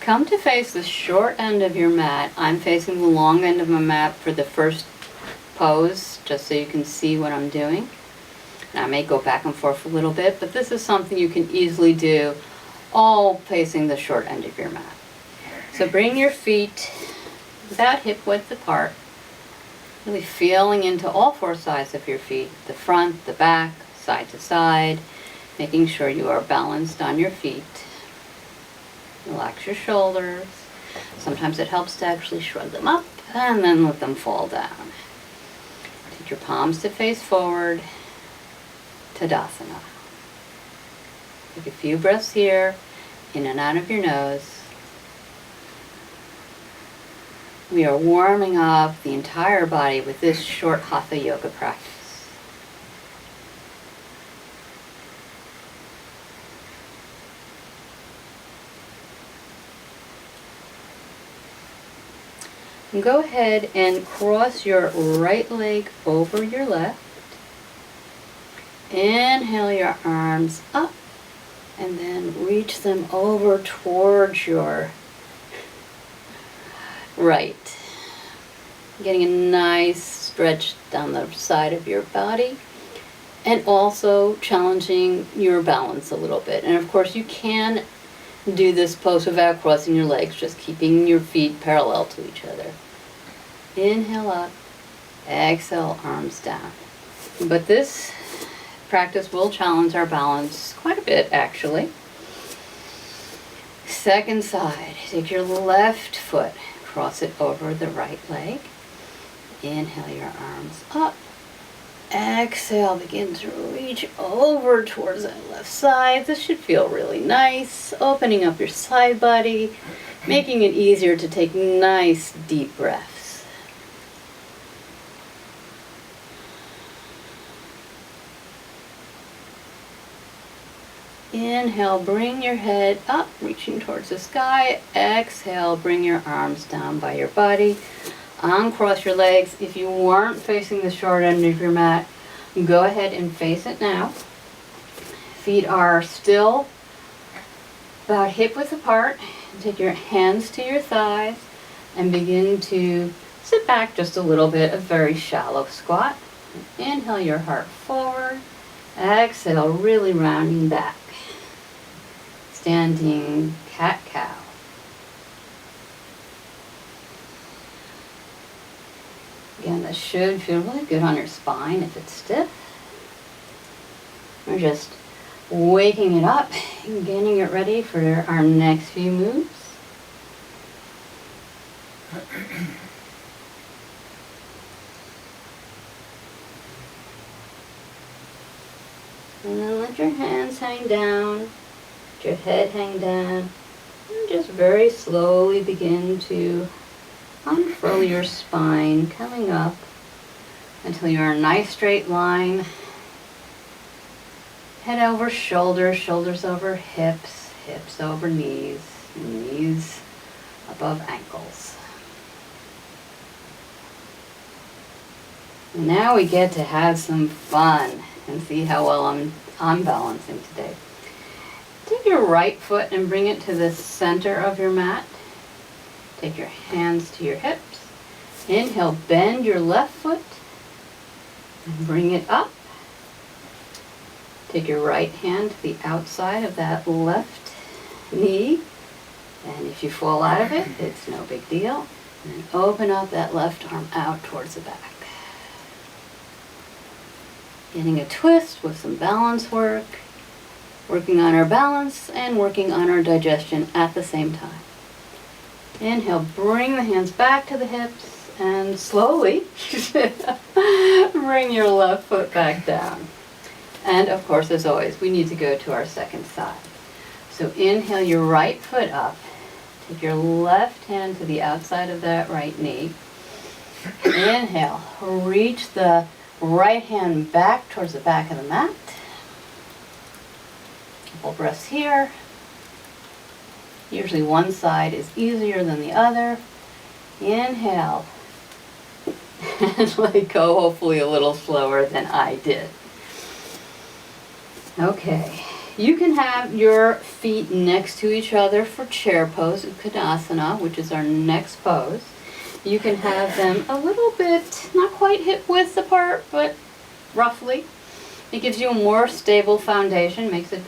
come to face the short end of your mat. I'm facing the long end of my mat for the first pose, just so you can see what I'm doing. And I may go back and forth a little bit, but this is something you can easily do, all facing the short end of your mat. So bring your feet about hip width apart, really feeling into all four sides of your feet, the front, the back, side to side, making sure you are balanced on your feet. Relax your shoulders. Sometimes it helps to actually shrug them up and then let them fall down. Take your palms to face forward, Kadasana. Take a few breaths here, in and out of your nose. We are warming up the entire body with this short Hatha yoga practice. And go ahead and cross your right leg over your left. Inhale your arms up and then reach them over towards your right. Getting a nice stretch down the side of your body and also challenging your balance a little bit. And of course you can do this pose without crossing your legs, just keeping your feet parallel to each other. Inhale up, exhale, arms down. But this practice will challenge our balance quite a bit, actually. Second side, take your left foot, cross it over the right leg. Inhale your arms up. Exhale, begin to reach over towards that left side. This should feel really nice, opening up your side body, making it easier to take nice deep breaths. Inhale, bring your head up, reaching towards the sky. Exhale, bring your arms down by your body. Uncross your legs. If you weren't facing the short end of your mat, go ahead and face it now. Feet are still about hip width apart. Take your hands to your thighs and begin to sit back just a little bit, a very shallow squat. Inhale your heart forward. Exhale, really rounding back. Standing cat-cow. Again, this should feel really good on your spine if it's stiff. We're just waking it up and getting it ready for our next few moves. And then let your hands hang down, let your head hang down, and just very slowly begin to unfurl your spine, coming up until you're in a nice straight line. Head over shoulders, shoulders over hips, hips over knees, knees above ankles. And now we get to have some fun and see how well I'm balancing today. Take your right foot and bring it to the center of your mat. Take your hands to your hips. Inhale, bend your left foot and bring it up. Take your right hand to the outside of that left knee. And if you fall out of it, it's no big deal. And then open up that left arm out towards the back. Getting a twist with some balance work, working on our balance and working on our digestion at the same time. Inhale, bring the hands back to the hips and slowly bring your left foot back down. And of course, as always, we need to go to our second side. So inhale your right foot up. Take your left hand to the outside of that right knee. Inhale, reach the right hand back towards the back of the mat. Couple breaths here. Usually one side is easier than the other. Inhale. And let go, hopefully a little slower than I did. Okay, You can have your feet next to each other for chair pose in Kadasana, which is our next pose. You can have them a little bit, not quite hip width apart, but roughly. It gives you a more stable foundation, makes it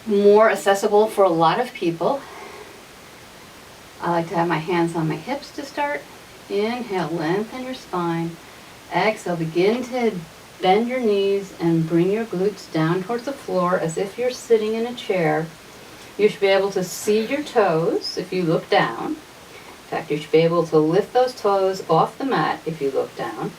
more accessible for a lot of people. I like to have my hands on my hips to start. Inhale, lengthen your spine. Exhale, begin to bend your knees and bring your glutes down towards the floor as if you're sitting in a chair. You should be able to see your toes if you look down. In fact, you should be able to lift those toes off the mat if you look down.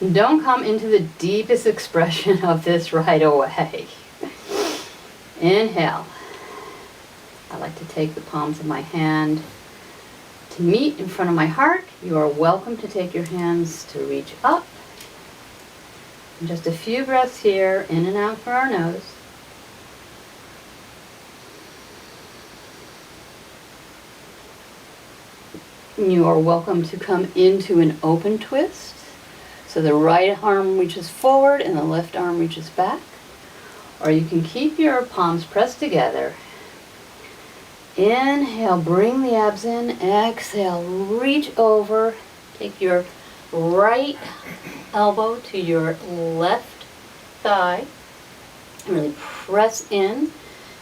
Don't come into the deepest expression of this right away. Inhale. I like to take the palms of my hand to meet in front of my heart. You are welcome to take your hands to reach up. And just a few breaths here, in and out for our nose. You are welcome to come into an open twist. So the right arm reaches forward and the left arm reaches back. Or you can keep your palms pressed together. Inhale, bring the abs in. Exhale, reach over. Take your right elbow to your left thigh. And really press in.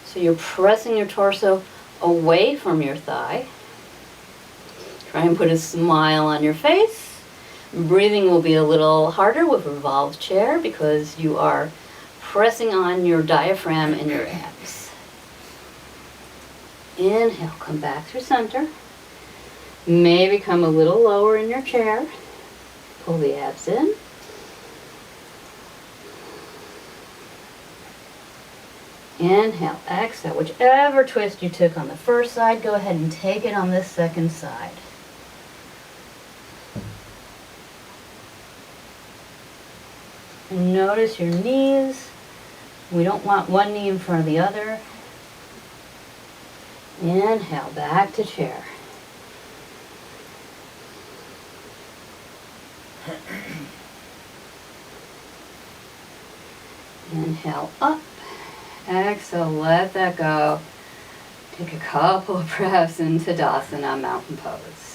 So you're pressing your torso away from your thigh. Try and put a smile on your face. Breathing will be a little harder with revolved chair because you are pressing on your diaphragm and your abs. Inhale, come back through center. Maybe come a little lower in your chair. Pull the abs in. Inhale, exhale. Whichever twist you took on the first side, go ahead and take it on this second side. And notice your knees. We don't want one knee in front of the other. Inhale, back to chair. Inhale up. Exhale, let that go. Take a couple of breaths into Tadasana, mountain pose.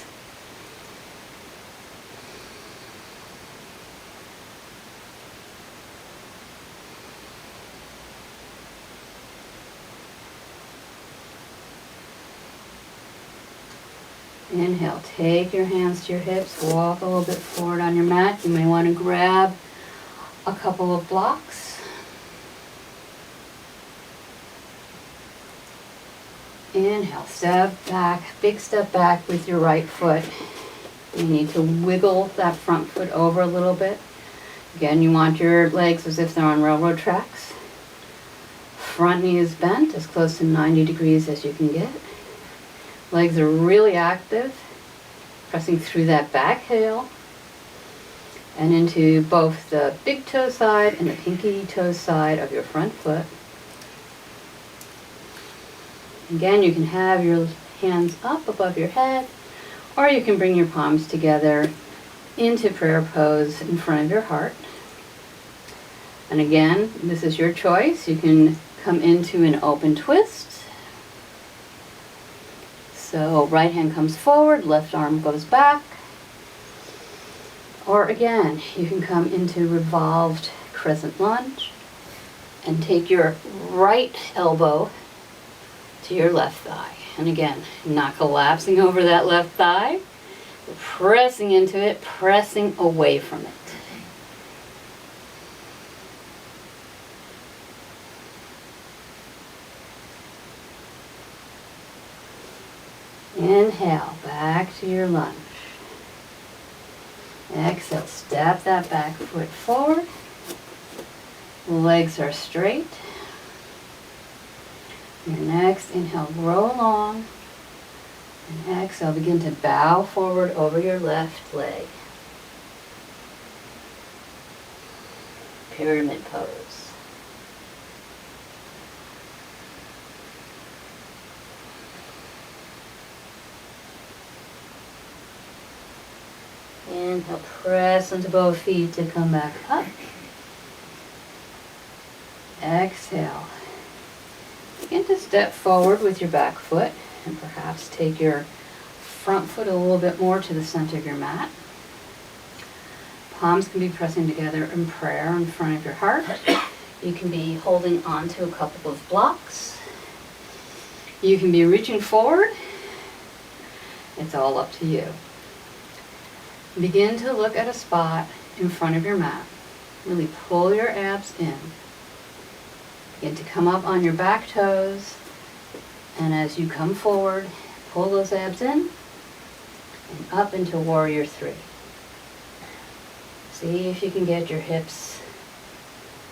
Inhale, take your hands to your hips, walk a little bit forward on your mat. You may want to grab a couple of blocks. Inhale, step back, big step back with your right foot. You need to wiggle that front foot over a little bit. Again, you want your legs as if they're on railroad tracks. Front knee is bent as close to 90 degrees as you can get. Legs are really active, pressing through that back heel and into both the big toe side and the pinky toe side of your front foot. Again, you can have your hands up above your head, or you can bring your palms together into prayer pose in front of your heart. And again, this is your choice. You can come into an open twist. So right hand comes forward, left arm goes back. Or again, you can come into revolved crescent lunge and take your right elbow to your left thigh. And again, not collapsing over that left thigh, but pressing into it, pressing away from it. Inhale, back to your lunge. Exhale, step that back foot forward. Legs are straight. Your next inhale, grow long. And exhale, begin to bow forward over your left leg. Pyramid pose. Inhale, press into both feet to come back up. Exhale. Begin to step forward with your back foot and perhaps take your front foot a little bit more to the center of your mat. Palms can be pressing together in prayer in front of your heart. You can be holding onto a couple of blocks. You can be reaching forward. It's all up to you. Begin to look at a spot in front of your mat. Really pull your abs in. Begin to come up on your back toes. And as you come forward, pull those abs in and up into Warrior 3. See if you can get your hips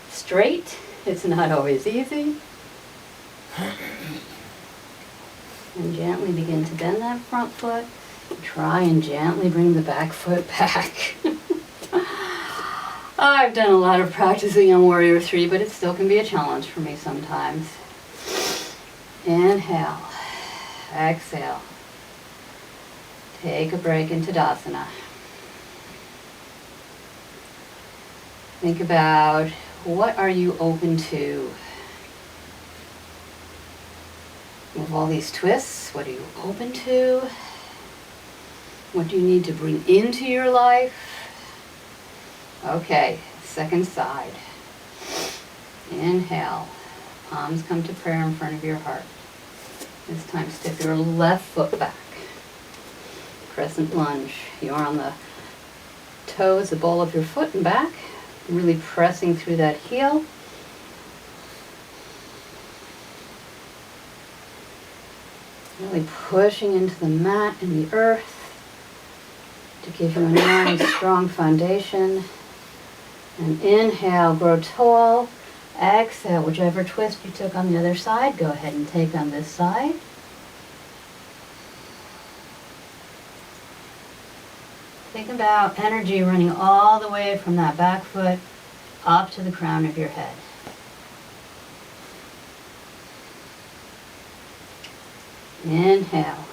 straight. It's not always easy. And gently begin to bend that front foot. Try and gently bring the back foot back. I've done a lot of practicing on Warrior 3, but it still can be a challenge for me sometimes. Inhale. Exhale. Take a break into Kadasana. Think about what are you open to? With all these twists, what are you open to? What do you need to bring into your life? Okay, second side. Inhale. Palms come to prayer in front of your heart. This time step your left foot back. Crescent lunge. You're on the toes, the ball of your foot and back. Really pressing through that heel. Really pushing into the mat and the earth to give you a nice strong foundation. And inhale, grow tall. Exhale, whichever twist you took on the other side, go ahead and take on this side. Think about energy running all the way from that back foot up to the crown of your head. Inhale.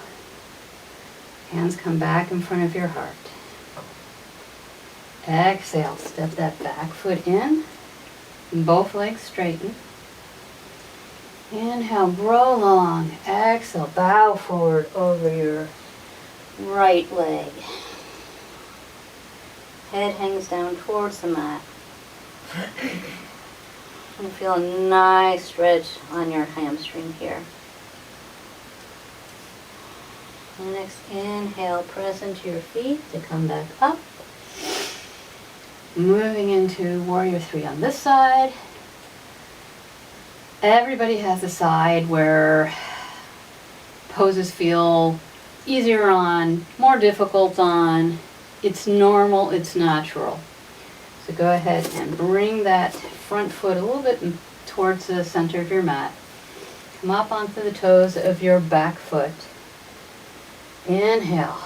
Hands come back in front of your heart. Exhale, step that back foot in. Both legs straighten. Inhale, grow long. Exhale, bow forward over your right leg. Head hangs down towards the mat. And feel a nice stretch on your hamstring here. And next inhale, press into your feet to come back up. Moving into Warrior 3 on this side. Everybody has a side where poses feel easier on, more difficult on. It's normal, it's natural. So go ahead and bring that front foot a little bit towards the center of your mat. Come up onto the toes of your back foot. Inhale.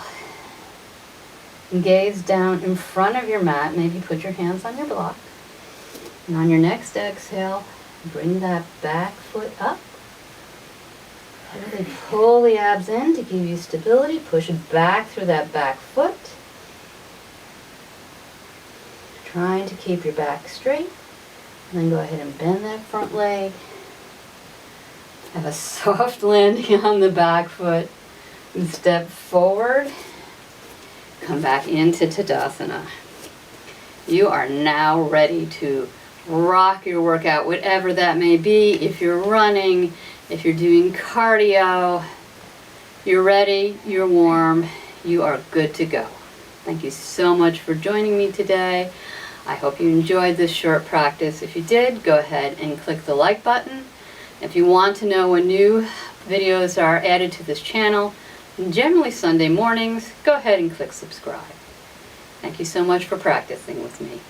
Gaze down in front of your mat. Maybe put your hands on your block. And on your next exhale, bring that back foot up. Really pull the abs in to give you stability. Push it back through that back foot. Trying to keep your back straight. And then go ahead and bend that front leg. Have a soft landing on the back foot. And step forward. Come back into Kadasana. You are now ready to rock your workout, whatever that may be. If you're running, if you're doing cardio, you're ready, you're warm, you are good to go. Thank you so much for joining me today. I hope you enjoyed this short practice. If you did, go ahead and click the like button. If you want to know when new videos are added to this channel, generally Sunday mornings, go ahead and click subscribe. Thank you so much for practicing with me.